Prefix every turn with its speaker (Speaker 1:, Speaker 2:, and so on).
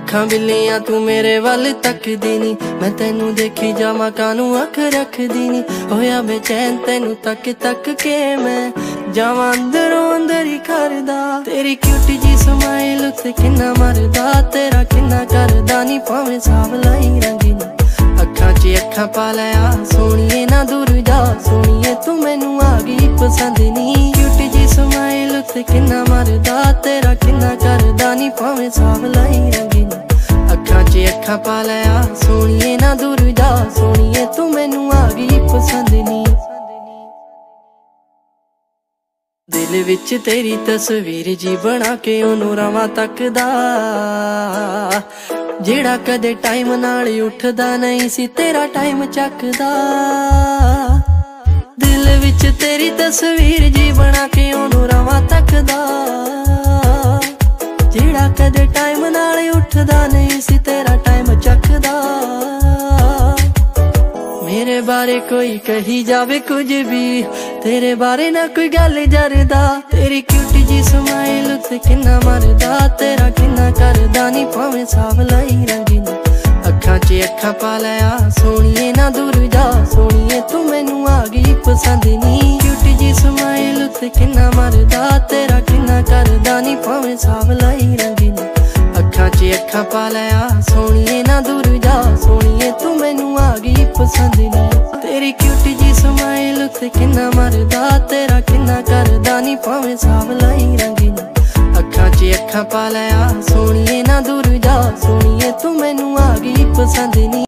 Speaker 1: अखां बिल्लियां तू मेरे वल तकदी नी, मैं तेनू देखी जावां कानू अख रखदी नी। होया बेचैन तेनू तक तक के मैं जावां अंदरों अंदर ही करदा। तेरी क्यूटी जी स्माइल उत्ते किन्ना मरदा, तेरा किन्ना करदा नी भावें सावला ही रंगीन। अखां च अखां पा लिया सोहणिए ना दूर जा, सोहणिए तू मैनू आ गई पसंद नी। क्यूटी जी स्माइल उत्ते किन्ना मरदा, तेरा किन्ना करदा नी भावें सावला ही रंगीन। अखां च अखां पा लिया सोहणिए ना दूर जा, सोहणिए तू मैनू आ गई पसंद नी। दिल विच तेरी तस्वीर जी बना के ओनू रवां तकदा, जेड़ा कदे टाइम नाल उठदा नहीं सी तेरा टाइम चकदा। दिल विच तेरी तस्वीर जी बना के ओनू रवां तकदा, जेड़ा कदे टाइम नाल उठदा नहीं सी तेरा टाइम चकदा। मेरे बारे कोई कही जावे कुछ भी, तेरे बारे ना कोई गल जरदा। तेरी क्यूटी जी स्माइल उत्ते किन्ना मरदा, तेरा किन्ना करदा नी भावें सावला ही रंगीन। अखां च अखां पा लिया सोहणिए ना दूर जा, सोहणिए तू मैनू आ गई पसंद नी। क्यूटी जी स्माइल उत्ते किन्ना मरदा, तेरा किन्ना करदा नी भावें सावला ही रंगीन। अखां च अखां पा लिया सोहणिए ना दूर जा, सोहणिए तू मैनू आ गई पसंद नी। तेरी क्यूटी जी स्माइल उत्ते किन्ना मरदा, तेरा किन्ना करदा नी भावें सावला ही रंगीन। अखां च अखां पा लिया सोहणिए ना दूर जा,